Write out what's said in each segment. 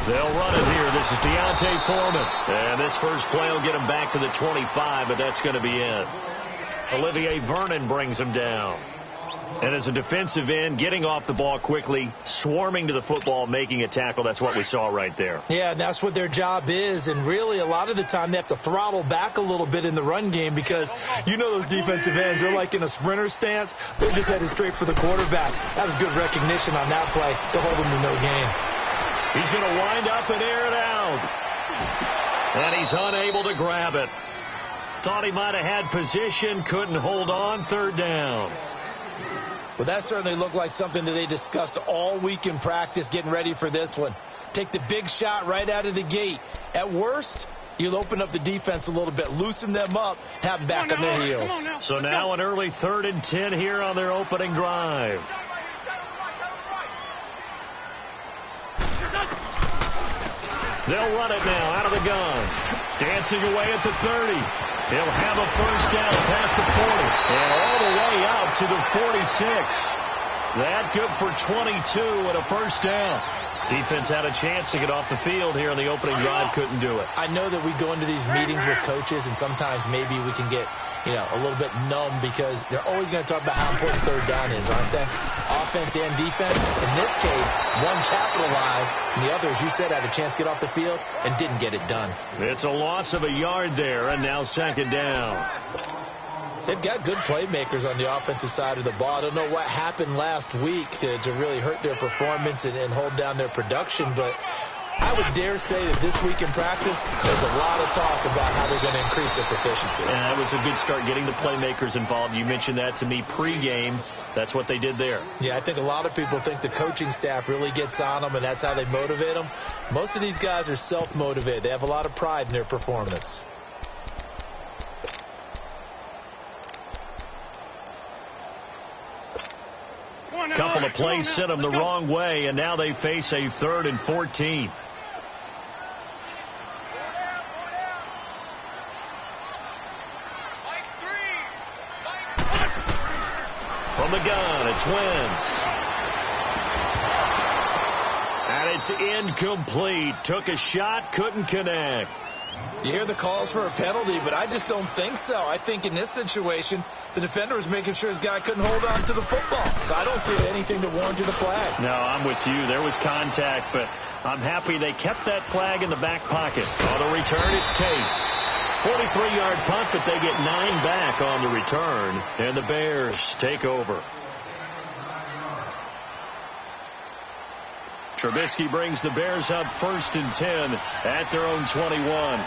They'll run it here. This is Deontay Foreman. And this first play will get him back to the 25, but that's going to be it. Olivier Vernon brings him down. And as a defensive end, getting off the ball quickly, swarming to the football, making a tackle, that's what we saw right there. Yeah, and that's what their job is. And really, a lot of the time, they have to throttle back a little bit in the run game because you know those defensive ends, they're like in a sprinter stance. They're just headed straight for the quarterback. That was good recognition on that play to hold them to no gain. He's going to wind up and air it out. And he's unable to grab it. Thought he might have had position, couldn't hold on, third down. Well, that certainly looked like something that they discussed all week in practice getting ready for this one. Take the big shot right out of the gate. At worst, you'll open up the defense a little bit, loosen them up, have them back on their heels. So now an early 3rd and 10 here on their opening drive. They'll run it now out of the gun. Dancing away at the 30. He'll have a first down past the 40. And all the way out to the 46. That good for 22 and a first down. Defense had a chance to get off the field here in the opening drive. Couldn't do it. I know that we go into these meetings with coaches, and sometimes maybe we can get, a little bit numb because they're always going to talk about how important third down is, aren't they? Offense and defense. In this case, one capitalized, and the other, as you said, had a chance to get off the field and didn't get it done. It's a loss of a yard there, and now 2nd down. They've got good playmakers on the offensive side of the ball. I don't know what happened last week to really hurt their performance and hold down their production, but I would dare say that this week in practice, there's a lot of talk about how they're going to increase their proficiency. And that was a good start, getting the playmakers involved. You mentioned that to me pregame. That's what they did there. Yeah, I think a lot of people think the coaching staff really gets on them, and that's how they motivate them. Most of these guys are self-motivated. They have a lot of pride in their performance. Couple of plays sent them the wrong way, and now they face a 3rd and 14. From the gun, it's Wentz. And it's incomplete. Took a shot, couldn't connect. You hear the calls for a penalty, but I just don't think so. I think in this situation, the defender was making sure his guy couldn't hold on to the football. So I don't see anything to warrant you the flag. No, I'm with you. There was contact, but I'm happy they kept that flag in the back pocket. On the return, it's Tate. 43-yard punt, but they get 9 back on the return, and the Bears take over. Trubisky brings the Bears up 1st and 10 at their own 21.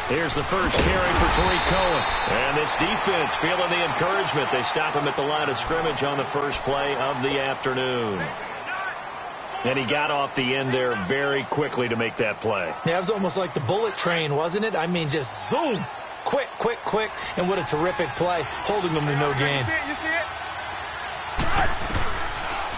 Here's the first carry for Tariq Cohen. And this defense feeling the encouragement. They stop him at the line of scrimmage on the first play of the afternoon. And he got off the end there very quickly to make that play. Yeah, it was almost like the bullet train, wasn't it? I mean, just zoom. Quick, quick, quick. And what a terrific play, holding them to no gain.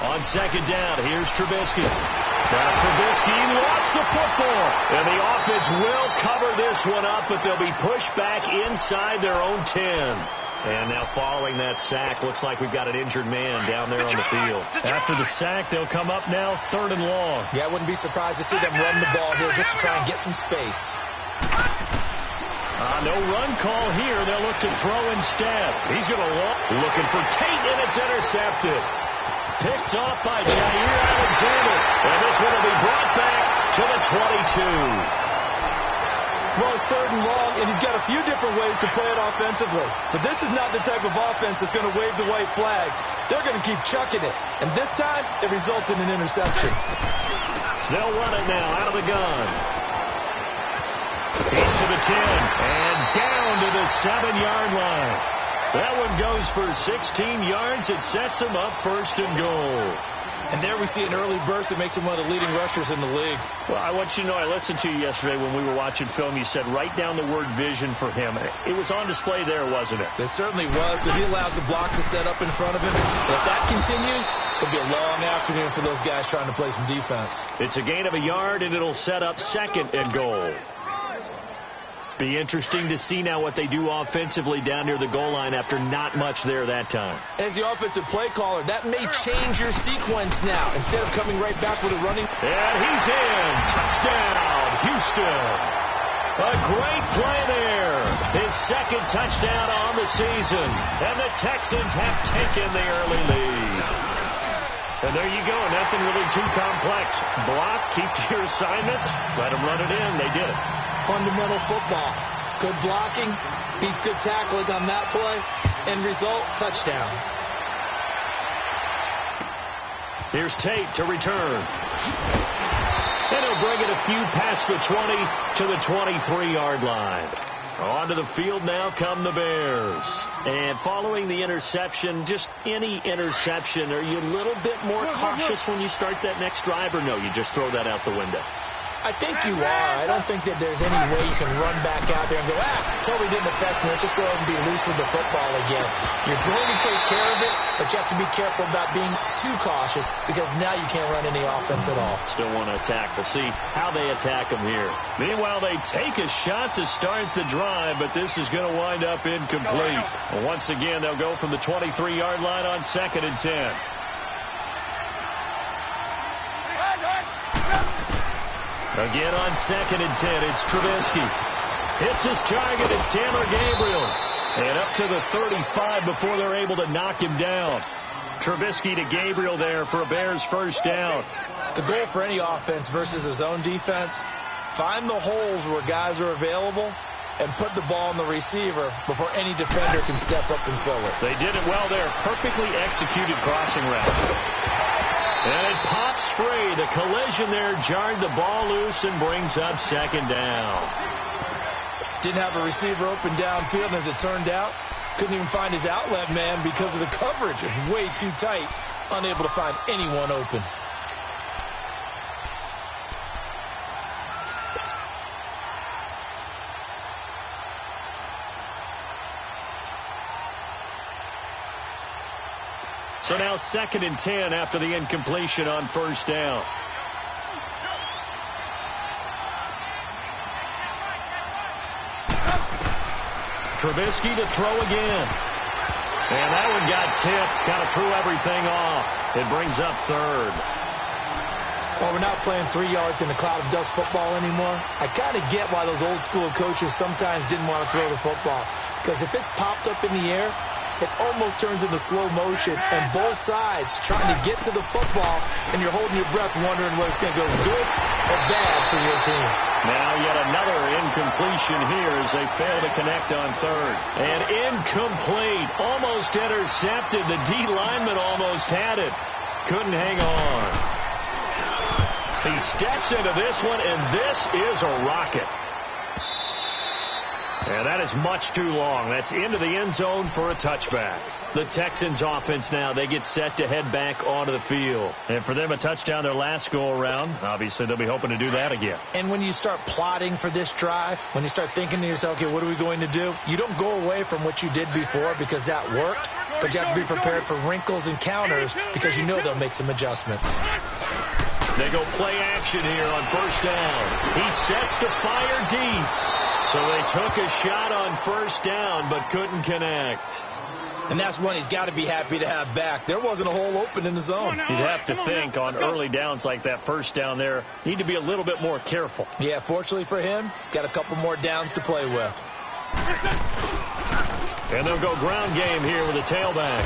On 2nd down, here's Trubisky. Now Trubisky lost the football. And the offense will cover this one up, but they'll be pushed back inside their own 10. And now following that sack, looks like we've got an injured man down there on the field. After the sack, they'll come up now 3rd and long. Yeah, I wouldn't be surprised to see them run the ball here just to try and get some space. No run call here. They'll look to throw instead. He's going to look. Looking for Tate, and it's intercepted. Picked off by Jair Alexander. And this one will be brought back to the 22. Well, it's 3rd and long, and you've got a few different ways to play it offensively. But this is not the type of offense that's going to wave the white flag. They're going to keep chucking it. And this time, it results in an interception. They'll run it now out of the gun. He's to the 10 and down to the 7-yard line. That one goes for 16 yards. It sets him up 1st and goal. And there we see an early burst that makes him one of the leading rushers in the league. Well, I want you to know, I listened to you yesterday when we were watching film. You said write down the word vision for him. It was on display there, wasn't it? It certainly was, because he allows the blocks to set up in front of him. And if that continues, it'll be a long afternoon for those guys trying to play some defense. It's a gain of a yard, and it'll set up 2nd and goal. Be interesting to see now what they do offensively down near the goal line after not much there that time. As the offensive play caller, that may change your sequence now. Instead of coming right back with a running. And he's in. Touchdown, Houston. A great play there. His second touchdown on the season. And the Texans have taken the early lead. And there you go. Nothing really too complex. Block, keep to your assignments, let them run it in. They did it. Fundamental football. Good blocking beats good tackling on that play. End result, touchdown. Here's Tate to return. And he'll bring it a few past the 20 to the 23-yard line. Onto the field now come the Bears. And following the interception, just any interception, are you a little bit more cautious when you start that next drive, or no, you just throw that out the window? I think you are. I don't think that there's any way you can run back out there and go, totally didn't affect me. Let's just go ahead and be loose with the football again. You're going to take care of it, but you have to be careful about being too cautious because now you can't run any offense at all. Still want to attack. We'll see how they attack them here. Meanwhile, they take a shot to start the drive, but this is going to wind up incomplete. Once again, they'll go from the 23-yard line on 2nd and 10. Again on 2nd and 10, it's Trubisky. Hits his target, it's Taylor Gabriel. And up to the 35 before they're able to knock him down. Trubisky to Gabriel there for a Bears first down. The goal for any offense versus a zone defense, find the holes where guys are available and put the ball on the receiver before any defender can step up and fill it. They did it well there. Perfectly executed crossing route. And it pops free. The collision there jarred the ball loose and brings up 2nd down. Didn't have a receiver open downfield, and as it turned out, couldn't even find his outlet man because of the coverage. It was way too tight, unable to find anyone open. So now 2nd and 10 after the incompletion on first down. Trubisky to throw again. And that one got tipped. Kind of threw everything off. It brings up 3rd. Well, we're not playing 3 yards in a cloud of dust football anymore. I kind of get why those old school coaches sometimes didn't want to throw the football. Because if it's popped up in the air, it almost turns into slow motion, and both sides trying to get to the football, and you're holding your breath wondering whether it's going to go good or bad for your team. Now yet another incompletion here as they fail to connect on 3rd. And incomplete, almost intercepted. The D lineman almost had it. Couldn't hang on. He steps into this one, and this is a rocket. And that is much too long. That's into the end zone for a touchback. The Texans offense now, they get set to head back onto the field. And for them, a touchdown their last go-around. Obviously, they'll be hoping to do that again. And when you start plotting for this drive, when you start thinking to yourself, okay, what are we going to do? You don't go away from what you did before because that worked, but you have to be prepared for wrinkles and counters because you know they'll make some adjustments. They go play action here on first down. He sets to fire deep. So they took a shot on first down, but couldn't connect. And that's one he's got to be happy to have back. There wasn't a hole open in the zone. You'd have to think on early downs like that first down there, need to be a little bit more careful. Yeah, fortunately for him, got a couple more downs to play with. And they'll go ground game here with a tailback.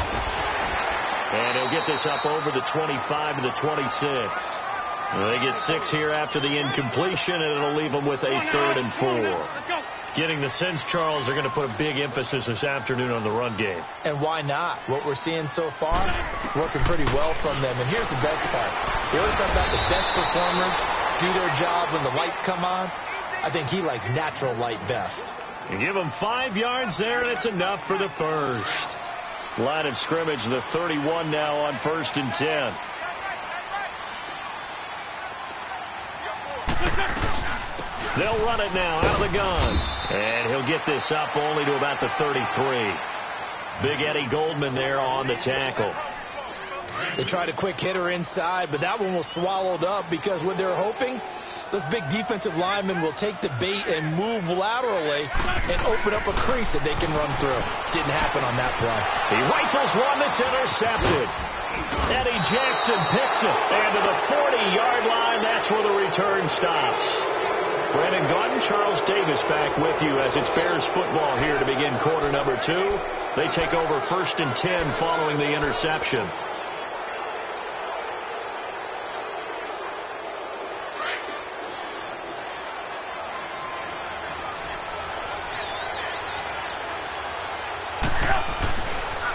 And he'll get this up over the 25 to the 26. They get 6 here after the incompletion, and it'll leave them with a 3rd and 4. Getting the sense, Charles, they're going to put a big emphasis this afternoon on the run game. And why not? What we're seeing so far, working pretty well from them. And here's the best part. We always talk about the best performers do their job when the lights come on. I think he likes natural light best. You give him 5 yards there, and it's enough for the first. Line of scrimmage, the 31 now on 1st and 10. They'll run it now out of the gun. And he'll get this up only to about the 33. Big Eddie Goldman there on the tackle. They tried a quick hitter inside, but that one was swallowed up because what they're hoping, Those big defensive linemen will take the bait and move laterally and open up a crease that they can run through. Didn't happen on that play. He rifles one that's intercepted. Eddie Jackson picks it. And to the 40-yard line, that's where the return stops. Brandon Gaudin, Charles Davis back with you as it's Bears football here to begin quarter number 2. They take over 1st and 10 following the interception.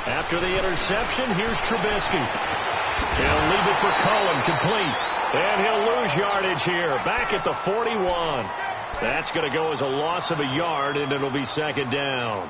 After the interception, here's Trubisky. He'll leave it for Cohen, complete. And he'll lose yardage here, back at the 41. That's going to go as a loss of a yard, and it'll be 2nd down.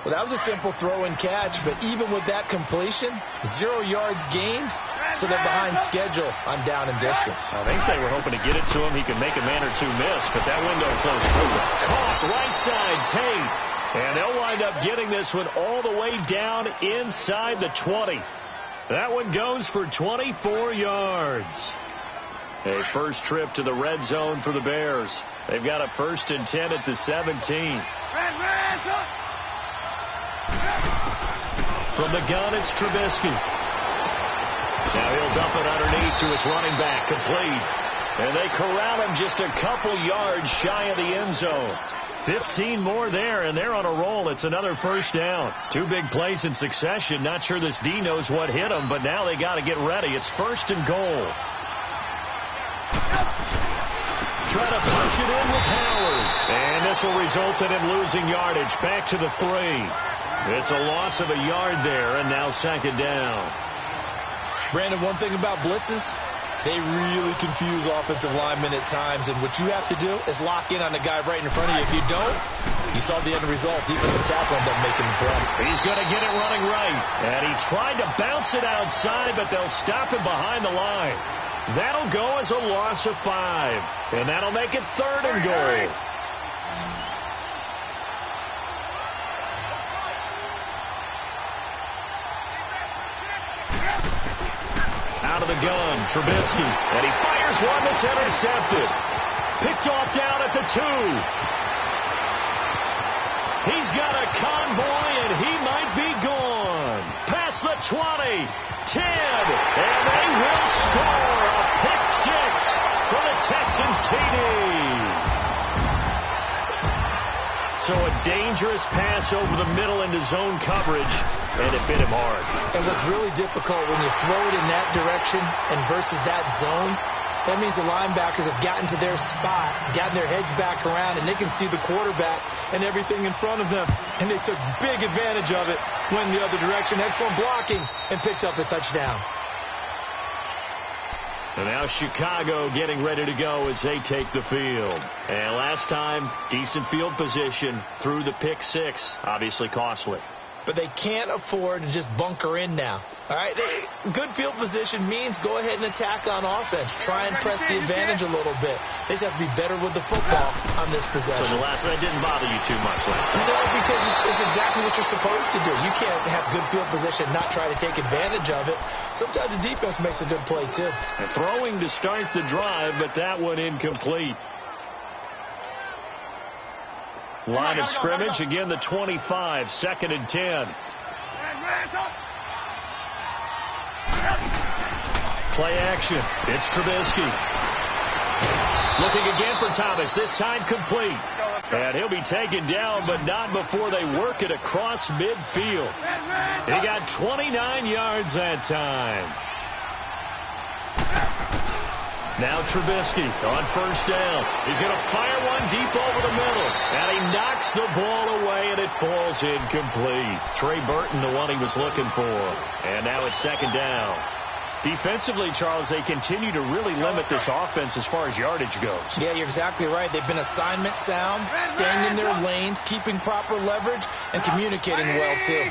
Well, that was a simple throw and catch, but even with that completion, 0 yards gained, so they're behind schedule on down and distance. I think they were hoping to get it to him. He could make a man or two miss, but that window closed quickly. Caught right side, Tate. And they'll wind up getting this one all the way down inside the 20. That one goes for 24 yards. A first trip to the red zone for the Bears. They've got a 1st and 10 at the 17. From the gun, it's Trubisky. Now he'll dump it underneath to his running back, complete. And they corral him just a couple yards shy of the end zone. 15 more there, and they're on a roll. It's another 1st down. 2 big plays in succession. Not sure this D knows what hit them, but now they got to get ready. It's 1st and goal. Try to punch it in with Howard. And this will result in him losing yardage. Back to the 3. It's a loss of a yard there, and now 2nd down. Brandon, one thing about blitzes, they really confuse offensive linemen at times, and what you have to do is lock in on the guy right in front of you. If you don't, you saw the end result. Defensive tackle ended up making the play. He's going to get it running right, and he tried to bounce it outside, but they'll stop him behind the line. That'll go as a loss of 5, and that'll make it 3rd and goal. Out of the gun, Trubisky, and he fires one that's intercepted. Picked off down at the 2. He's got a convoy, and he might be gone. Past the 20, 10, and they will score a pick 6 for the Texans TD. So a dangerous pass over the middle into zone coverage, and it bit him hard. And what's really difficult when you throw it in that direction and versus that zone, that means the linebackers have gotten to their spot, gotten their heads back around, and they can see the quarterback and everything in front of them. And they took big advantage of it, went the other direction, excellent blocking, and picked up a touchdown. And now Chicago getting ready to go as they take the field. And last time, decent field position through the pick 6. Obviously costly. But they can't afford to just bunker in now. All right, good field position means go ahead and attack on offense. Try and press the advantage a little bit. They just have to be better with the football on this possession. So the last one didn't bother you too much last time? No, because it's exactly what you're supposed to do. You can't have good field position, not try to take advantage of it. Sometimes the defense makes a good play, too. And throwing to start the drive, but that one incomplete. Line of scrimmage, again the 25, 2nd and 10. Play action. It's Trubisky. Looking again for Thomas, this time complete. And he'll be taken down, but not before they work it across midfield. He got 29 yards that time. Now Trubisky on 1st down. He's going to fire one deep over the middle. And he knocks the ball away, and it falls incomplete. Trey Burton, the one he was looking for. And now it's 2nd down. Defensively, Charles, they continue to really limit this offense as far as yardage goes. Yeah, you're exactly right. They've been assignment sound, staying in their lanes, keeping proper leverage, and communicating well, too.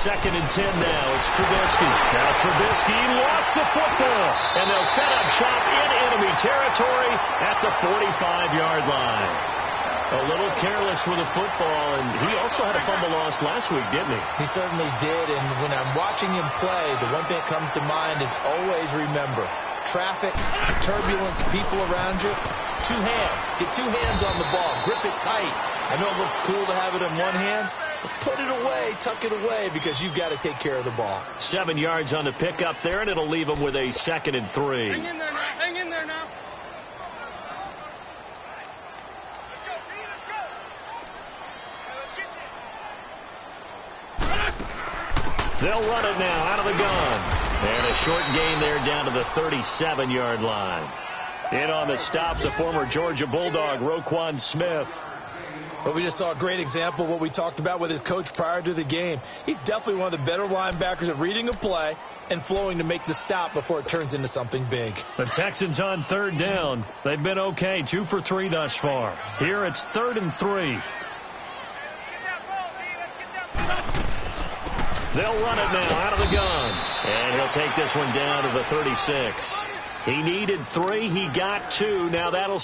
2nd and 10 now. It's Trubisky. Now Trubisky lost the football, and they'll set up shop in enemy territory at the 45-yard line. A little careless with the football, and he also had a fumble loss last week, didn't he? He certainly did, and when I'm watching him play, the one thing that comes to mind is always remember, traffic, turbulence, people around you, two hands. Get two hands on the ball. Grip it tight. I know it looks cool to have it in one hand, but put it away, tuck it away, because you've got to take care of the ball. 7 yards on the pickup there, and it'll leave him with a 2nd and 3. Hang in there now. Hang in there now. They'll run it now out of the gun. And a short gain there down to the 37-yard line. In on the stop, the former Georgia Bulldog, Roquan Smith. But we just saw a great example of what we talked about with his coach prior to the game. He's definitely one of the better linebackers at reading a play and flowing to make the stop before it turns into something big. The Texans on 3rd down. They've been okay, 2 for 3 thus far. Here it's 3rd and 3. They'll run it now out of the gun. And he'll take this one down to the 36. He needed 3. He got 2. Now that'll...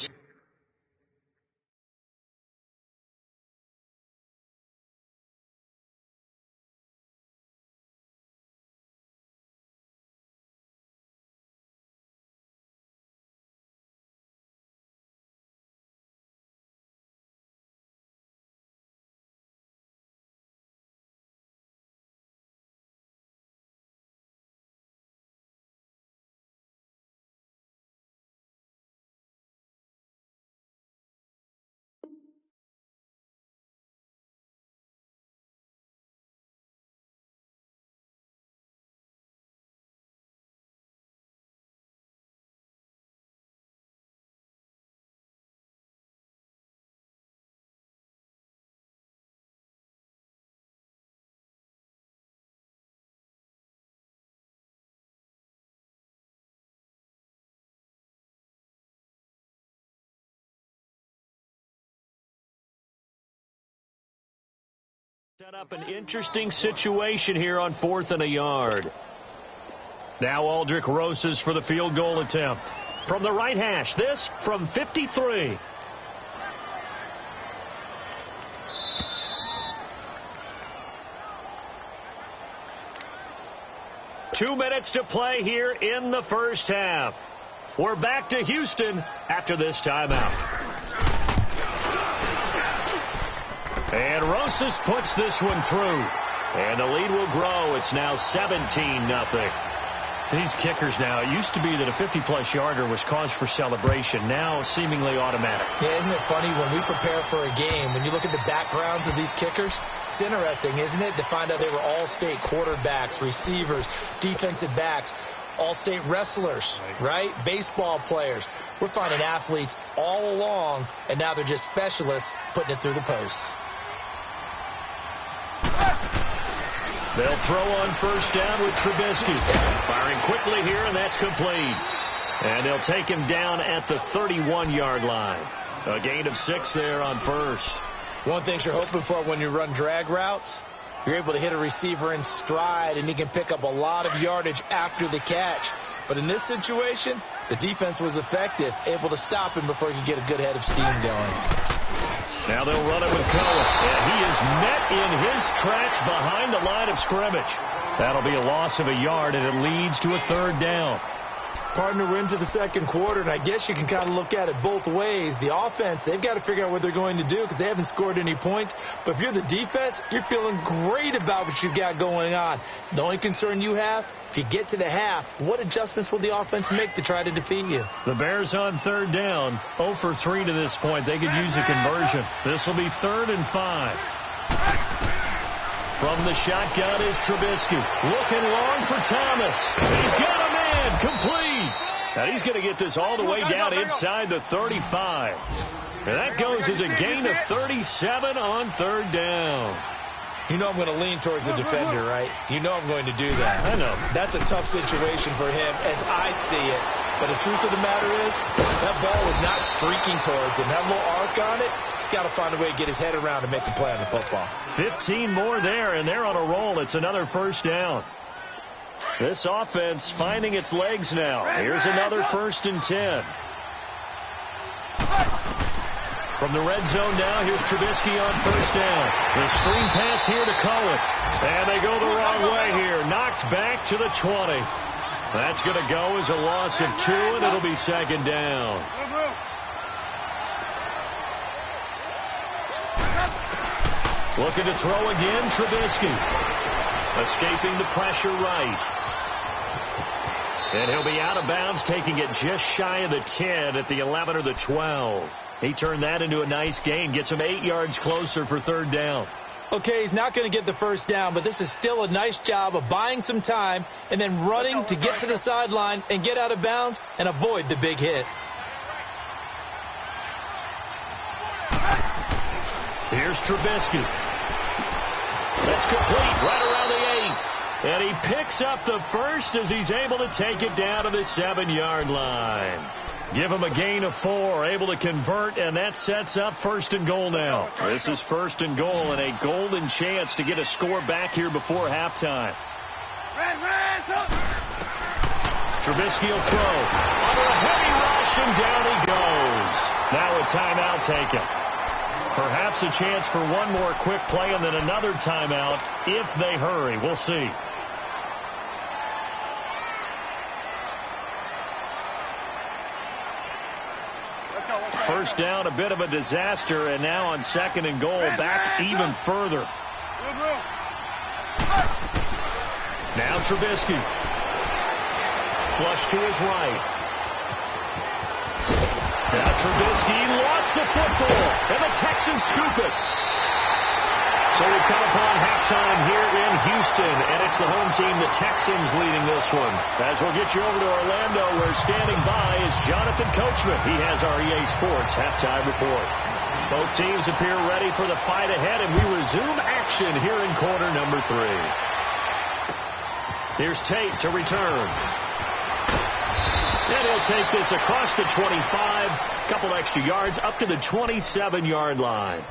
Set up an interesting situation here on 4th and a yard. Now Aldrick Rosas for the field goal attempt. From the right hash, this from 53. Two minutes to play here in the first half. We're back to Houston after this timeout. And Rosas puts this one through. And the lead will grow. It's now 17-0. These kickers now, it used to be that a 50-plus yarder was cause for celebration. Now seemingly automatic. Yeah, isn't it funny when we prepare for a game, when you look at the backgrounds of these kickers, it's interesting, isn't it, to find out they were all-state quarterbacks, receivers, defensive backs, all-state wrestlers, right? Baseball players. We're finding athletes all along, and now they're just specialists putting it through the posts. They'll throw on first down with Trubisky. Firing quickly here, and that's complete. And they'll take him down at the 31-yard line. A gain of 6 there on first. One thing you're hoping for when you run drag routes, you're able to hit a receiver in stride, and he can pick up a lot of yardage after the catch. But in this situation, the defense was effective, able to stop him before he could get a good head of steam going. Now they'll run it with Cohen, and he is met in his tracks behind the line of scrimmage. That'll be a loss of a yard, and it leads to a 3rd down. Partner, we're into the second quarter, and I guess you can kind of look at it both ways. The offense, they've got to figure out what they're going to do because they haven't scored any points. But if you're the defense, you're feeling great about what you've got going on. The only concern you have, if you get to the half, what adjustments will the offense make to try to defeat you? The Bears on 3rd down, 0 for 3 to this point. They could use a conversion. This will be 3rd and 5. From the shotgun is Trubisky. Looking long for Thomas. He's got a man. Complete. Now he's going to get this all the way down inside the 35. And that goes as a gain of 37 on 3rd down. You know I'm going to lean towards the defender, right? You know I'm going to do that. I know. That's a tough situation for him as I see it. But the truth of the matter is, that ball is not streaking towards him. That little arc on it, he's got to find a way to get his head around and make a play on the football. 15 more there, and they're on a roll. It's another 1st down. This offense finding its legs now. Here's another 1st and 10. From the red zone now, here's Trubisky on first down. The screen pass here to Cohen. And they go the wrong way here. Knocked back to the 20. That's going to go as a loss of 2, and it'll be second down. Looking to throw again, Trubisky. Escaping the pressure right. And he'll be out of bounds, taking it just shy of the 10 at the 11 or the 12. He turned that into a nice gain, gets him 8 yards closer for third down. Okay, he's not going to get the first down, but this is still a nice job of buying some time and then running to get to the sideline and get out of bounds and avoid the big hit. Here's Trubisky. That's complete right around the 8. And he picks up the first as he's able to take it down to the 7-yard line. Give him a gain of 4, able to convert, and that sets up first and goal now. This is first and goal and a golden chance to get a score back here before halftime. Trubisky will throw. Under a heavy rush, and down he goes. Now a timeout taken. Perhaps a chance for one more quick play and then another timeout if they hurry. We'll see. First down, a bit of a disaster, and now on second and goal, back even further. Now Trubisky. Flush to his right. Now Trubisky lost the football, and the Texans scoop it. So we come upon halftime here in Houston, and it's the home team, the Texans, leading this one. As we'll get you over to Orlando, where standing by is Jonathan Coachman. He has our EA Sports halftime report. Both teams appear ready for the fight ahead, and we resume action here in quarter number 3. Here's Tate to return. And he'll take this across the 25, couple extra yards, up to the 27-yard line.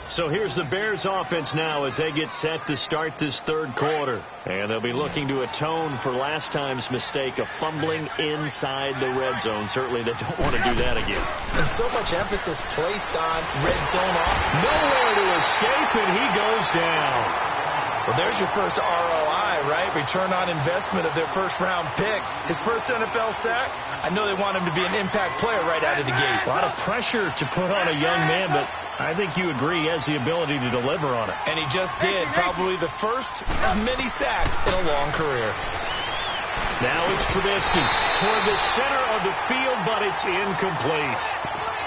So here's the Bears offense now as they get set to start this third quarter. And they'll be looking to atone for last time's mistake of fumbling inside the red zone. Certainly they don't want to do that again. And so much emphasis placed on red zone off. Nowhere to escape, and he goes down. Well, there's your first ROI, right? Return on investment of their first-round pick. His first NFL sack. I know they want him to be an impact player right out of the gate. A lot of pressure to put on a young man, but I think you agree he has the ability to deliver on it. And he just did. Probably the first of many sacks in a long career. Now it's Trubisky toward the center of the field, but it's incomplete.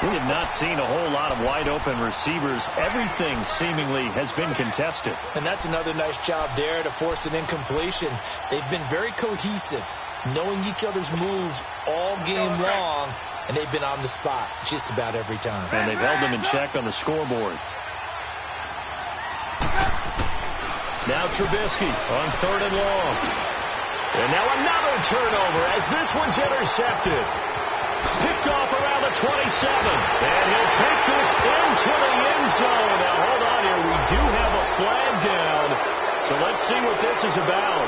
We have not seen a whole lot of wide-open receivers. Everything seemingly has been contested. And that's another nice job there to force an incompletion. They've been very cohesive, knowing each other's moves all game long, and they've been on the spot just about every time. And they've held them in check on the scoreboard. Now Trubisky on third and long. And now another turnover as this one's intercepted. Picked off around the 27. And he'll take this into the end zone. Now, hold on here. We do have a flag down. So let's see what this is about.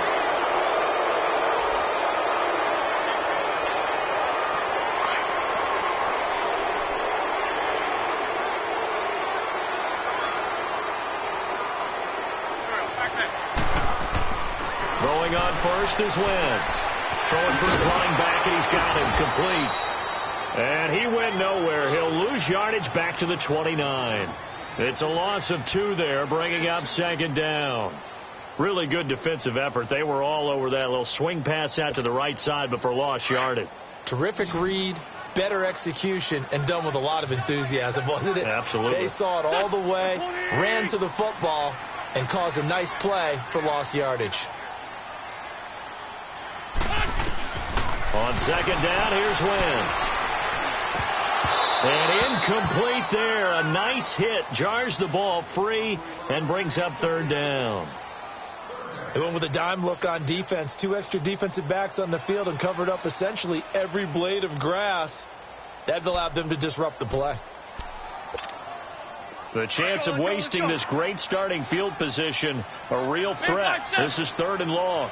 Throwing on first is Wentz. Throwing for his line back, and he's got him complete. And he went nowhere. He'll lose yardage back to the 29. It's a loss of 2 there, bringing up second down. Really good defensive effort. They were all over that little swing pass out to the right side, but for lost yardage. Terrific read, better execution, and done with a lot of enthusiasm, wasn't it? Absolutely. They saw it all the way, ran to the football, and caused a nice play for lost yardage. On second down, here's Wentz. And incomplete there. A nice hit. Jars the ball free and brings up third down. They went with a dime look on defense. 2 extra defensive backs on the field and covered up essentially every blade of grass. That allowed them to disrupt the play. The chance of wasting this great starting field position, a real threat. This is third and long.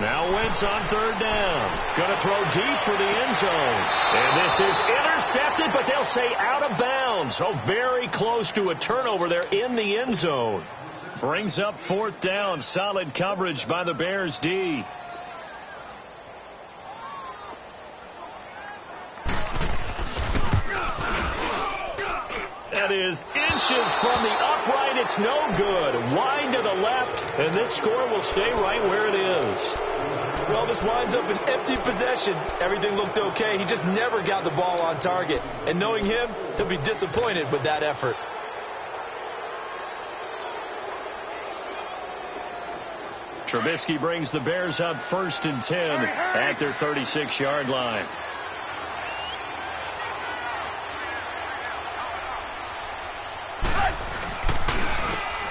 Now Wentz on third down. Going to throw deep for the end zone. And this is intercepted, but they'll say out of bounds. So very close to a turnover there in the end zone. Brings up fourth down. Solid coverage by the Bears D. That is inches from the upright. It's no good. Wide to the left, and this score will stay right where it is. Well, this winds up an empty possession. Everything looked okay. He just never got the ball on target. And knowing him, he'll be disappointed with that effort. Trubisky brings the Bears up 1st and 10 at their 36-yard line.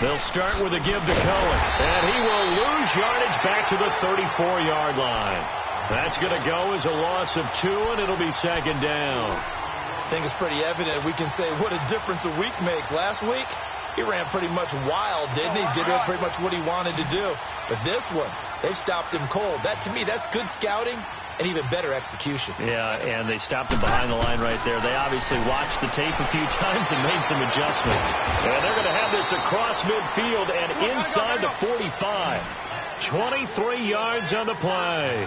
They'll start with a give to Cohen, and he will lose yardage back to the 34-yard line. That's going to go as a loss of 2, and it'll be 2nd down. I think it's pretty evident. We can say what a difference a week makes. Last week, he ran pretty much wild, didn't he? Did pretty much what he wanted to do. But this one, they've stopped him cold. That, to me, that's good scouting and even better execution. Yeah, and they stopped him behind the line right there. They obviously watched the tape a few times and made some adjustments. And they're going to have this across midfield and inside the 45. 23 yards on the play.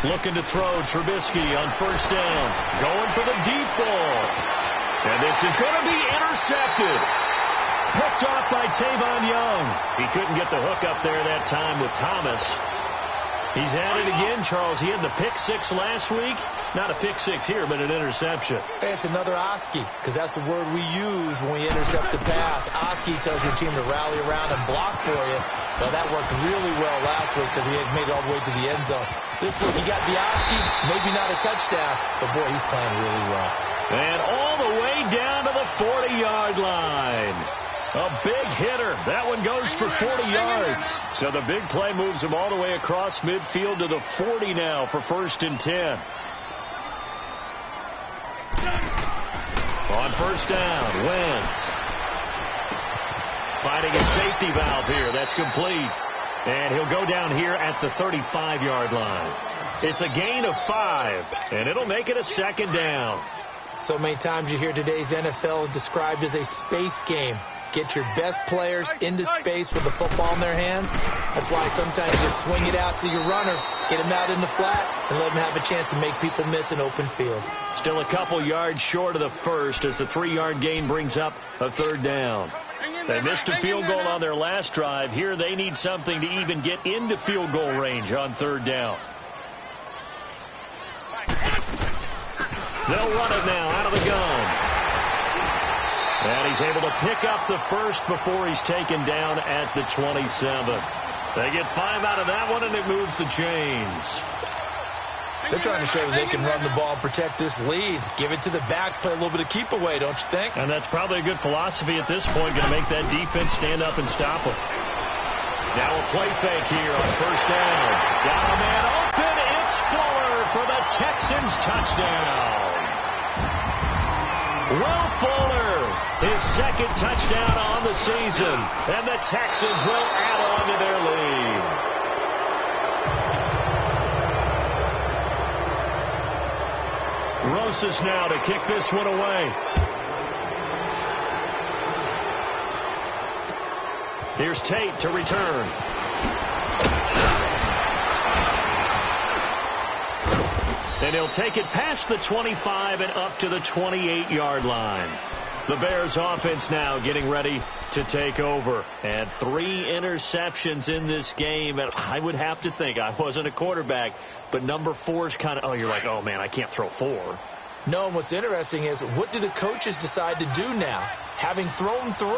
Looking to throw, Trubisky on 1st down. Going for the deep ball. And this is going to be intercepted. Picked off by Tavon Young. He couldn't get the hook up there that time with Thomas. He's had it again, Charles. He had the pick 6 last week. Not a pick 6 here, but an interception. Hey, it's another Oski, because that's the word we use when we intercept the pass. Oski tells your team to rally around and block for you. Well, that worked really well last week because he had made it all the way to the end zone. This week he got the Oski, maybe not a touchdown, but boy, he's playing really well. And all the way down to the 40-yard line. A big hitter. That one goes for 40 yards. So the big play moves him all the way across midfield to the 40 now for 1st and 10. On 1st down, Wentz. Finding a safety valve here. That's complete. And he'll go down here at the 35-yard line. It's a gain of 5, and it'll make it a 2nd down. So many times you hear today's NFL described as a space game. Get your best players into space with the football in their hands. That's why sometimes you swing it out to your runner, get him out in the flat, and let him have a chance to make people miss an open field. Still a couple yards short of the first as the 3-yard gain brings up a 3rd down. They missed a field goal on their last drive. Here they need something to even get into field goal range on 3rd down. They'll run it now out of the gun. And he's able to pick up the first before he's taken down at the 27. They get 5 out of that one, and it moves the chains. They're trying to show that they can run the ball and protect this lead. Give it to the backs, play a little bit of keep away, don't you think? And that's probably a good philosophy at this point, going to make that defense stand up and stop them. Now a play fake here on 1st down. Got a man open. It's Fuller for the Texans touchdown. Will Fuller, his 2nd touchdown on the season, and the Texans will add on to their lead. Rosas now to kick this one away. Here's Tate to return. And he'll take it past the 25 and up to the 28-yard line. The Bears offense now getting ready to take over. And 3 interceptions in this game. And I would have to think, I wasn't a quarterback, but number 4 is kind of, oh, you're like, oh, man, I can't throw 4. No, and what's interesting is, what do the coaches decide to do now? Having thrown 3,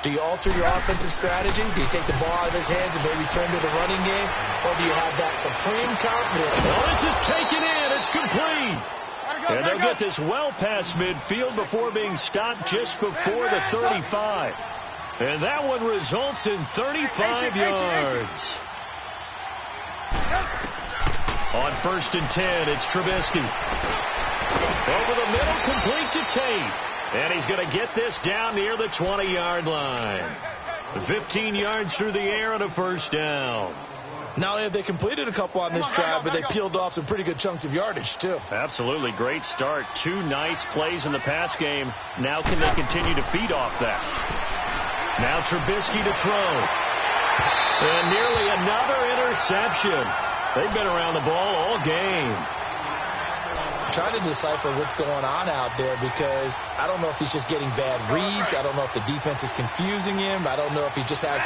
do you alter your offensive strategy? Do you take the ball out of his hands and maybe turn to the running game? Or do you have that supreme confidence? Well, this is taken in. It's complete. And they'll get this well past midfield before being stopped just before the 35. And that one results in 35 yards. On 1st and 10, it's Trubisky. Over the middle, complete to Tate. And he's going to get this down near the 20-yard line. 15 yards through the air and a first down. Not only have they completed a couple on this drive, but they peeled off some pretty good chunks of yardage, too. Absolutely. Great start. 2 nice plays in the pass game. Now can they continue to feed off that? Now Trubisky to throw. And nearly another interception. They've been around the ball all game. Trying to decipher what's going on out there because I don't know if he's just getting bad reads. I don't know if the defense is confusing him. I don't know if he just has,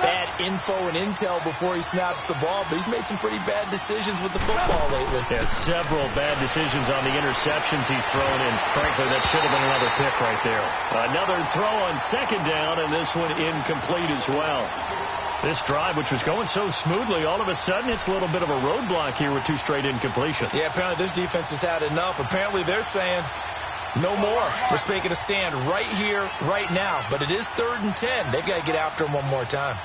bad info and intel before he snaps the ball. But he's made some pretty bad decisions with the football lately. Yeah, several bad decisions on the interceptions he's thrown in. Frankly, that should have been another pick right there. Another throw on second down, and this one incomplete as well. This drive, which was going so smoothly, all of a sudden it's a little bit of a roadblock here with 2 straight incompletions. Yeah, apparently this defense has had enough. Apparently they're saying no more. We're making a stand right here, right now. But it is 3rd and 10. They've got to get after him one more time.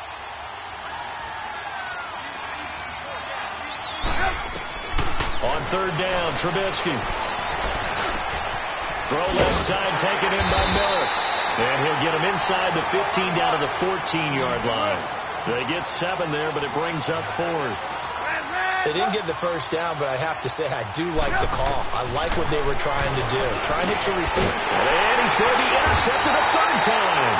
On 3rd down, Trubisky. Throw left side, taken in by Miller. And he'll get him inside the 15 down to the 14-yard line. They get 7 there, but it brings up 4th. They didn't get the first down, but I have to say I do like the call. I like what they were trying to do. Try and hit your receiver. And he's going to be intercepted a 3rd time.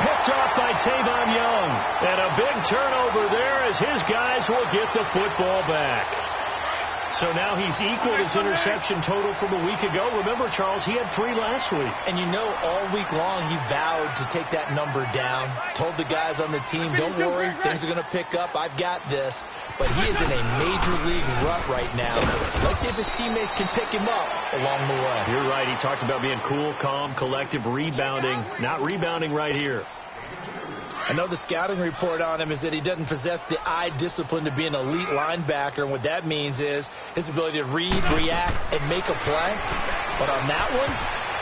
Picked off by Tavon Young. And a big turnover there as his guys will get the football back. So now he's equaled his interception total from a week ago. Remember, Charles, he had 3 last week. And all week long he vowed to take that number down. Told the guys on the team, don't worry, things are going to pick up. I've got this. But he is in a major league rut right now. Let's see if his teammates can pick him up along the way. You're right. He talked about being cool, calm, collective, rebounding. Not rebounding right here. I know the scouting report on him is that he doesn't possess the eye discipline to be an elite linebacker. And what that means is his ability to read, react, and make a play. But on that one,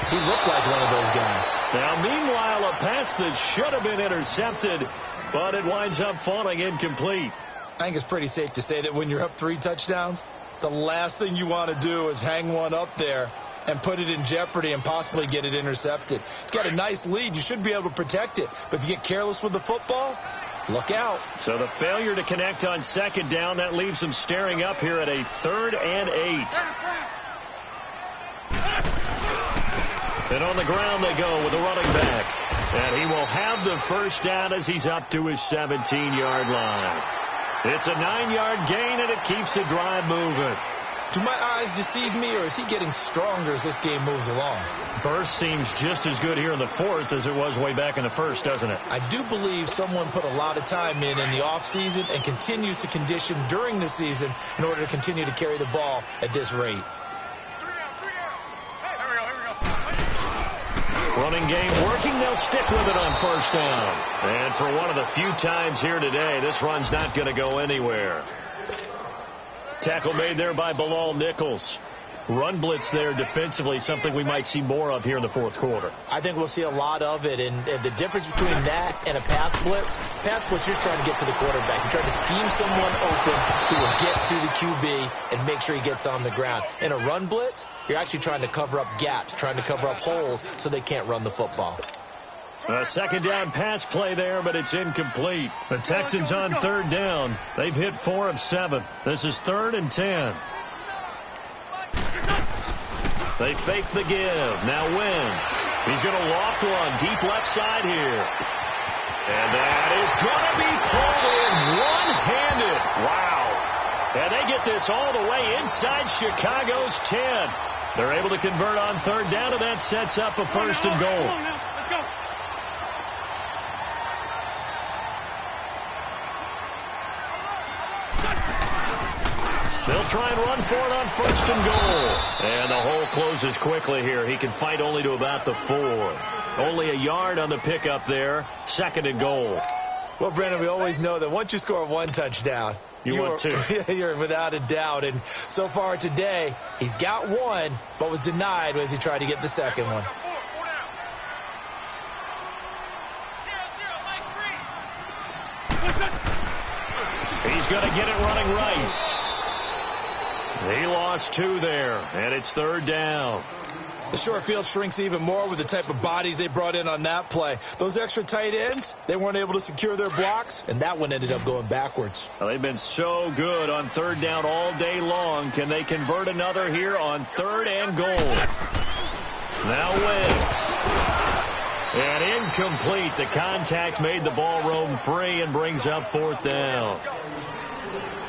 he looked like one of those guys. Now, meanwhile, a pass that should have been intercepted, but it winds up falling incomplete. I think it's pretty safe to say that when you're up 3 touchdowns, the last thing you want to do is hang one up there and put it in jeopardy and possibly get it intercepted. You've got a nice lead. You should be able to protect it. But if you get careless with the football, look out. So the failure to connect on 2nd down, that leaves them staring up here at a 3rd and 8. And on the ground they go with a running back. And he will have the first down as he's up to his 17-yard line. It's a 9-yard gain, and it keeps the drive moving. Do my eyes deceive me, or is he getting stronger as this game moves along? Burst seems just as good here in the 4th as it was way back in the 1st, doesn't it? I do believe someone put a lot of time in the offseason and continues to condition during the season in order to continue to carry the ball at this rate. Running game working. They'll stick with it on 1st down. And for one of the few times here today, this run's not going to go anywhere. Tackle made there by Brolott23's. Run blitz there defensively, something we might see more of here in the 4th quarter. I think we'll see a lot of it, and the difference between that and a pass blitz, you're trying to get to the quarterback. You're trying to scheme someone open who will get to the QB and make sure he gets on the ground. In a run blitz, you're actually trying to cover up gaps, trying to cover up holes so they can't run the football. A 2nd down pass play there, but it's incomplete. The Texans on 3rd down. They've hit 4 of 7. This is 3rd and 10. They fake the give. Now Wentz. He's going to loft one deep left side here. And that is going to be pulled in one-handed. Wow. And they get this all the way inside Chicago's 10. They're able to convert on 3rd down, and that sets up a 1st and goal. Let's go. They'll try and run for it on 1st and goal. And the hole closes quickly here. He can fight only to about the 4. Only a yard on the pickup there. 2nd and goal. Well, Brandon, we always know that once you score 1 touchdown, you want 2. You're without a doubt. And so far today, he's got 1, but was denied as he tried to get the 2nd one. He's going to get it running right. He lost 2 there, and it's 3rd down. The short field shrinks even more with the type of bodies they brought in on that play. Those extra tight ends, they weren't able to secure their blocks, and that one ended up going backwards. Well, they've been so good on third down all day long. Can they convert another here on 3rd and goal? Now Wentz. And incomplete. The contact made the ball roam free and brings up 4th down.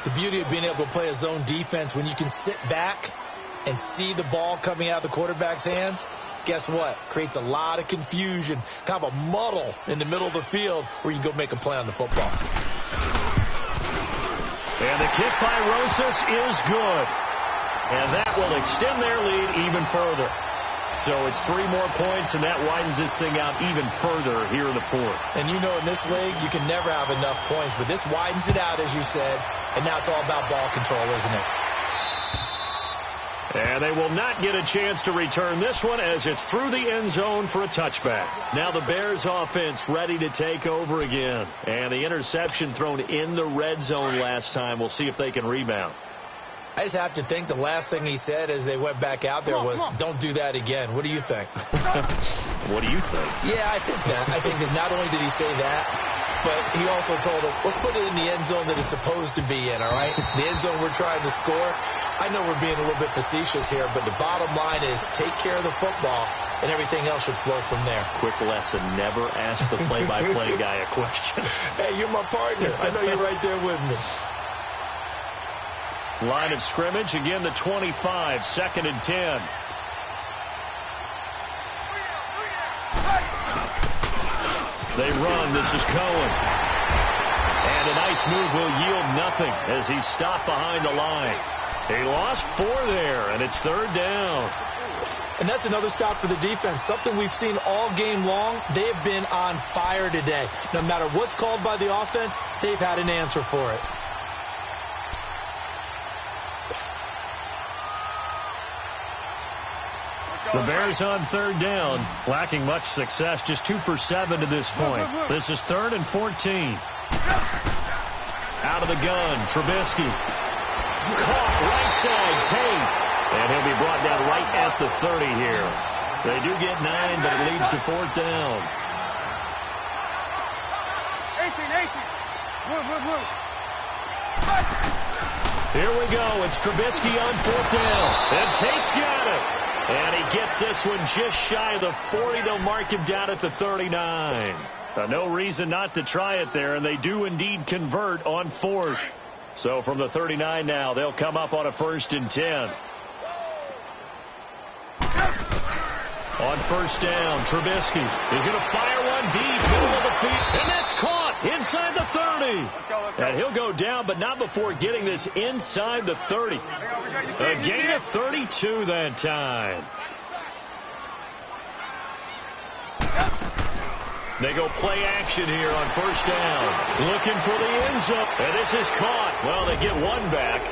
The beauty of being able to play a zone defense when you can sit back and see the ball coming out of the quarterback's hands, guess what? Creates a lot of confusion, kind of a muddle in the middle of the field where you can go make a play on the football. And the kick by Rosas is good. And that will extend their lead even further. So it's 3 more points, and that widens this thing out even further here in the 4th. And you know in this league, you can never have enough points, but this widens it out, as you said, and now it's all about ball control, isn't it? And they will not get a chance to return this one as it's through the end zone for a touchback. Now the Bears offense ready to take over again. And the interception thrown in the red zone last time. We'll see if they can rebound. I just have to think the last thing he said as they went back out there was, don't do that again. What do you think? What do you think? Yeah, I think that. I think that not only did he say that, but he also told him, let's put it in the end zone that it's supposed to be in, all right? The end zone we're trying to score. I know we're being a little bit facetious here, but the bottom line is take care of the football, and everything else should flow from there. Quick lesson, never ask the play-by-play guy a question. Hey, you're my partner. I know you're right there with me. Line of scrimmage, again the 25, 2nd and 10. They run. This is Cohen. And a nice move will yield nothing as he's stopped behind the line. He lost 4 there, and it's 3rd down. And that's another stop for the defense. Something we've seen all game long. They've been on fire today. No matter what's called by the offense, they've had an answer for it. The Bears on 3rd down, lacking much success, just 2 for 7 to this point. This is 3rd and 14. Out of the gun, Trubisky. Caught right side, Tate. And he'll be brought down right at the 30 here. They do get 9, but it leads to 4th down. 18. Here we go. It's Trubisky on 4th down. And Tate's got it. And he gets this one just shy of the 40. They'll mark him down at the 39. No reason not to try it there, and they do indeed convert on 4th. So from the 39 now, they'll come up on a 1st and 10. On 1st down, Trubisky is going to fire one deep, middle of the feet, and that's caught inside the 30. And he'll go down, but not before getting this inside the 30. A gain of 32 that time. They go play action here on 1st down. Looking for the end zone. And this is caught. Well, they get one back.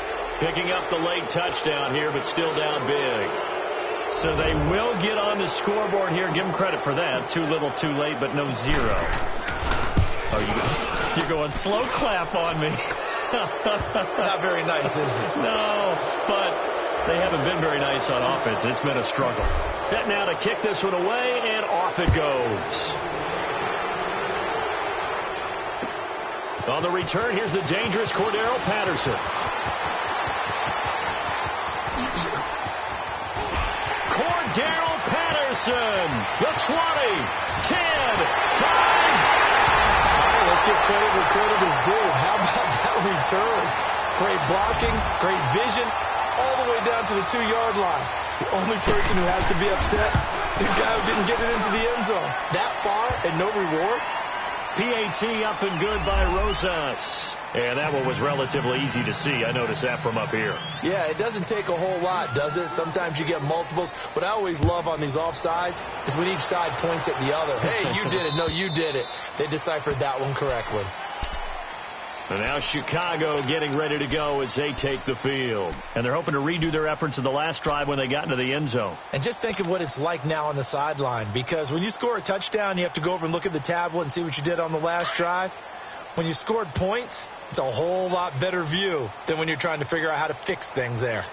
Picking up the late touchdown here, but still down big. So they will get on the scoreboard here. Give them credit for that. Too little, too late, but no 0. Oh, you're going slow clap on me. Not very nice, is it? No, but they haven't been very nice on offense. It's been a struggle. Set now to kick this one away, and off it goes. On the return, here's the dangerous Cordero Patterson. Cordero Patterson, the 20, 10, 5. All right, let's give credit where credit is due. How about that return? Great blocking, great vision, all the way down to the 2-yard line. The only person who has to be upset, the guy who didn't get it into the end zone. That far and no reward. PAT up and good by Rosas. And that one was relatively easy to see. I noticed that from up here. Yeah, it doesn't take a whole lot, does it? Sometimes you get multiples. What I always love on these offsides is when each side points at the other. Hey, you did it. No, you did it. They deciphered that one correctly. And now Chicago getting ready to go as they take the field. And they're hoping to redo their efforts in the last drive when they got into the end zone. And just think of what it's like now on the sideline. Because when you score a touchdown, you have to go over and look at the tablet and see what you did on the last drive. When you scored points, it's a whole lot better view than when you're trying to figure out how to fix things there.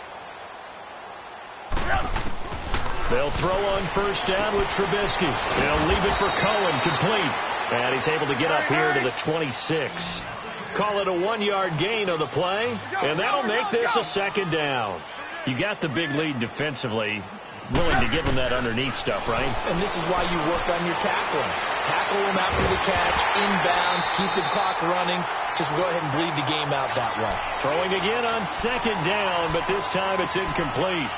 They'll throw on first down with Trubisky. They'll leave it for Cohen, complete. And he's able to get up here to the 26. Call it a 1-yard gain on the play, and that'll make this a second down. You got the big lead defensively. Willing to give him that underneath stuff, right? And this is why you work on your tackling. Tackle him after the catch, inbounds, keep the clock running. Just go ahead and bleed the game out that way. Throwing again on second down, but this time it's incomplete.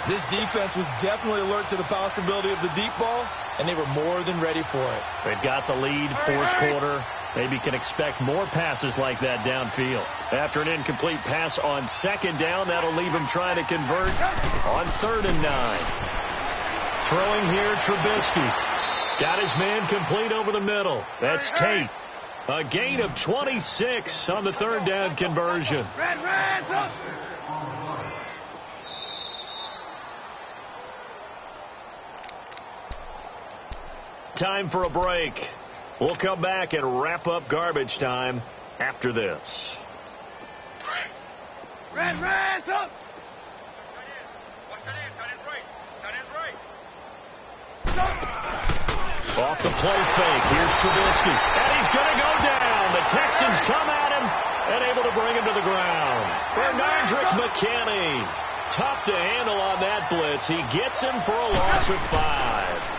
This defense was definitely alert to the possibility of the deep ball, and they were more than ready for it. They've got the lead, fourth quarter. Maybe can expect more passes like that downfield. After an incomplete pass on second down, that'll leave him trying to convert on 3rd and 9. Throwing here, Trubisky. Got his man complete over the middle. That's Tate. A gain of 26 on the 3rd down conversion. Time for a break. We'll come back and wrap up garbage time after this. Red, up! Off the play fake, here's Trubisky. And he's going to go down. The Texans come at him and able to bring him to the ground. Bernardrick McKinney. Tough to handle on that blitz. He gets him for a loss of 5.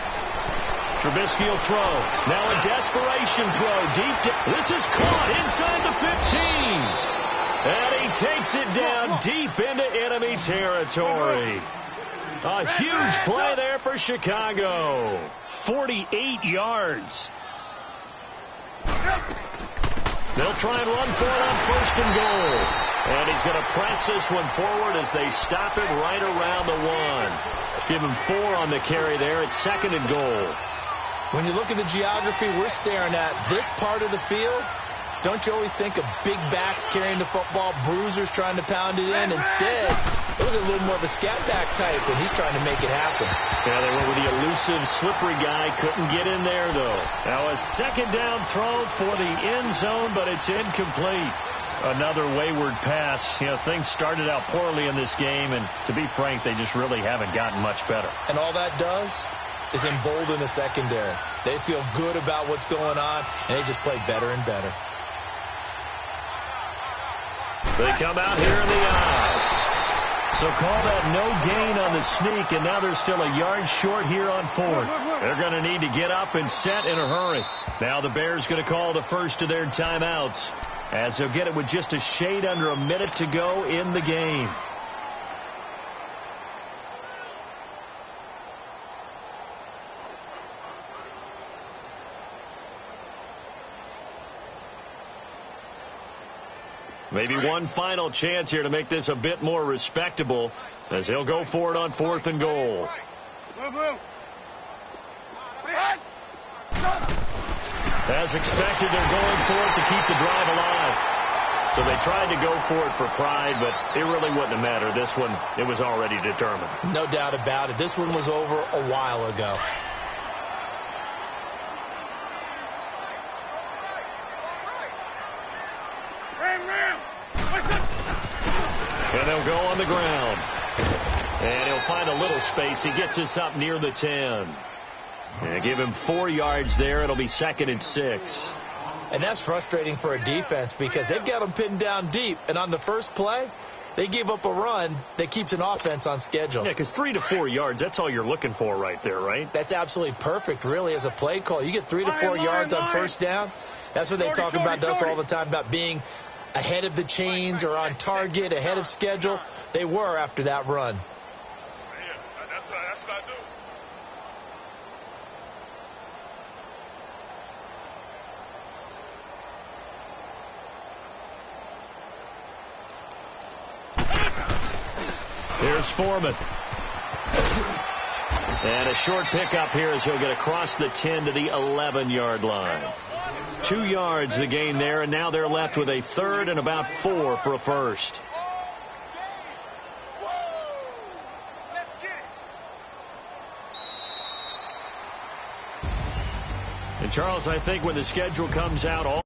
Trubisky will throw. Now a desperation throw. Deep. This is caught inside the 15. And he takes it down deep into enemy territory. A huge play there for Chicago. 48 yards. They'll try and run for it on 1st and goal. And he's going to press this one forward as they stop it right around the 1. Give him 4 on the carry there at 2nd and goal. When you look at the geography we're staring at, this part of the field, don't you always think of big backs carrying the football, bruisers trying to pound it in? Instead, look at a little more of a scat back type, and he's trying to make it happen. Yeah, they went with the elusive, slippery guy. Couldn't get in there, though. Now a second down throw for the end zone, but it's incomplete. Another wayward pass. You know, things started out poorly in this game, and to be frank, they just really haven't gotten much better. And all that does is embolden the secondary. They feel good about what's going on, and they just play better and better. They come out here in the eye. So call that no gain on the sneak, and now they're still a yard short here on 4th. They're going to need to get up and set in a hurry. Now the Bears going to call the first of their timeouts, as they'll get it with just a shade under a minute to go in the game. Maybe one final chance here to make this a bit more respectable, as he'll go for it on 4th and goal. As expected, they're going for it to keep the drive alive. So they tried to go for it for pride, but it really wouldn't have mattered. This one, it was already determined. No doubt about it. This one was over a while ago. And they'll go on the ground. And he'll find a little space. He gets us up near the 10. And give him 4 yards there. It'll be 2nd and 6. And that's frustrating for a defense because they've got them pinned down deep. And on the first play, they give up a run that keeps an offense on schedule. Yeah, because 3 to 4 yards, that's all you're looking for right there, right? That's absolutely perfect, really, as a play call. You get 3 to 4 yards on first down. That's what they talk about us all the time, about being ahead of the chains or on target, ahead of schedule. They were after that run. That's what I do. Here's Foreman. And a short pickup here as he'll get across the 10 to the 11-yard line. 2 yards the gain there, and now they're left with a 3rd and about 4 for a first. And Charles, I think when the schedule comes out, all